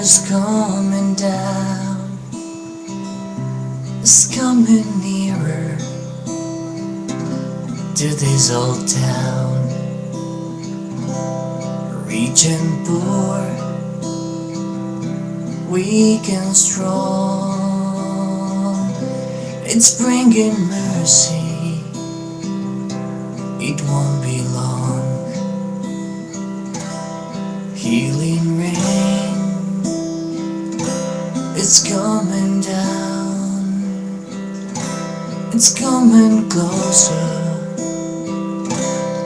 is coming down, is coming nearer to this old town. Rich and poor, weak and strong, it's bringing mercy, it won't be long. Healing rain, it's coming down, it's coming closer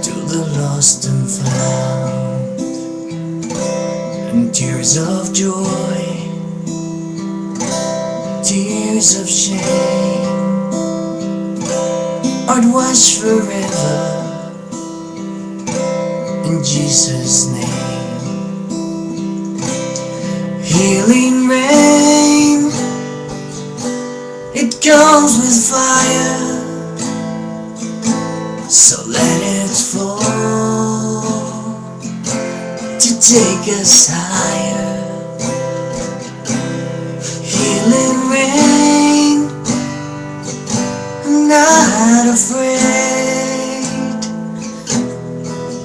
to the lost and found. And tears of joy, tears of shame are washed forever in Jesus' name. Healing rain, it comes with fire, so let it fall to take us higher. Healing rain, I'm not afraid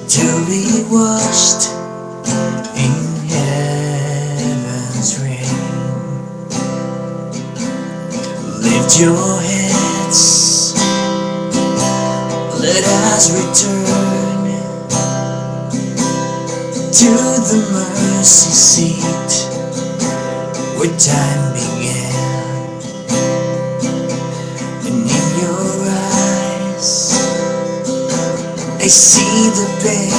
to be washed in heaven's rain. Lift your heads, let us return to the mercy seat where time began. And in your eyes I see the pain.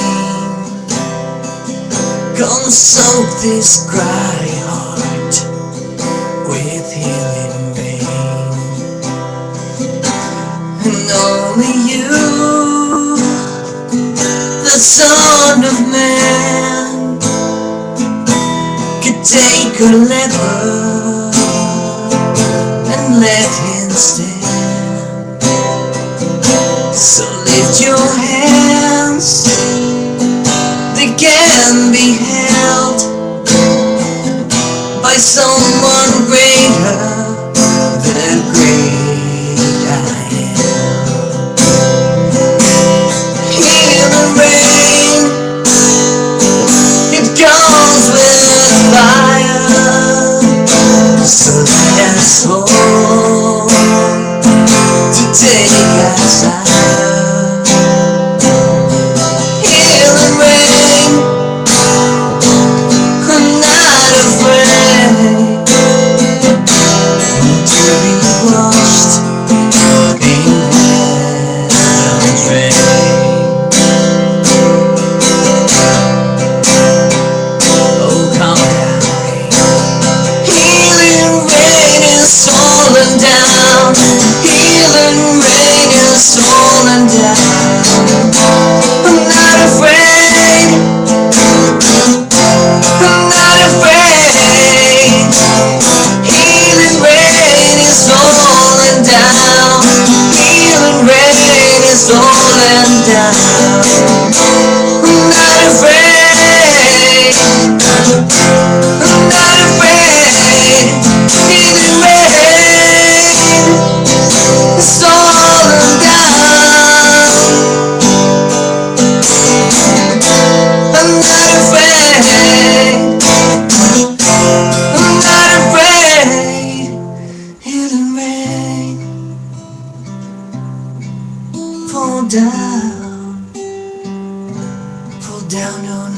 Come soak this cry heart with healing rain. And only you, the Son of Man, could take a leper and let him stand. So lift your hands, they can be held by someone greater than great I am. Healing rain, it comes with fire, so let us hold to take us higher. Healing rain, I'm not afraid to be washed in heaven's rain. Oh, come down. Healing rain is falling down. Healing rain is falling down. I'm not afraid. I'm not afraid. Healing rain is falling down. Healing rain is falling down. I'm not afraid. I'm not afraid. Healing rain is falling down. I'm not afraid. I'm not afraid. Healing rain, fall down on